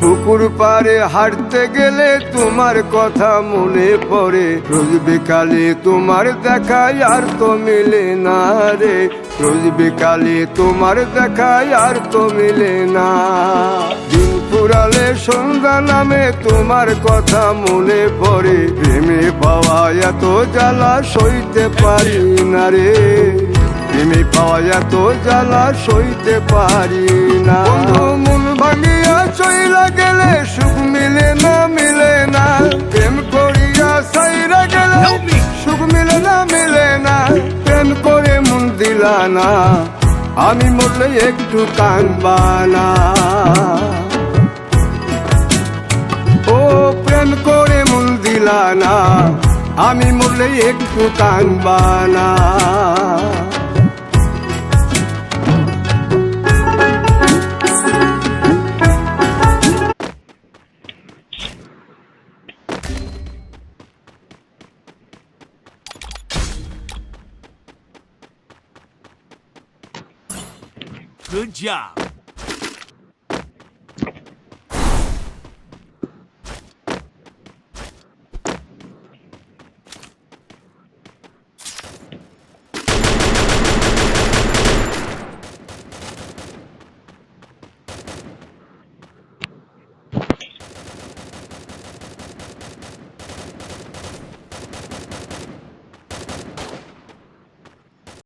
পুকুর পাড়ে হাঁটতে গেলে তোমার কথা মনে পড়ে, রোজ বিকালে তোমার দেখায় আর তো মিলে না রে, রোজ বিকালে তোমার দেখায় আর তো মিলে না। দিন ফুরালে সন্ধ্যা নামে তোমার কথা মনে পড়ে, প্রেমে পাওয়া এত জ্বালা সইতে পারি না রে, প্রেমে পাওয়া এত জ্বালা সইতে পারি না। মন ভাঙিয়া চইলা গেলে সুখ মিলে না, মিলে না, প্রেম করিয়া সাইরা গেলে সুখ মিলে না, মিলে না, প্রেম করে মন দিলা না, আমি মরলে একটু কাঁদবা না। ও প্রেম করে মন দিলা না, আমি মরলে একটু কাঁদবা না। Good job.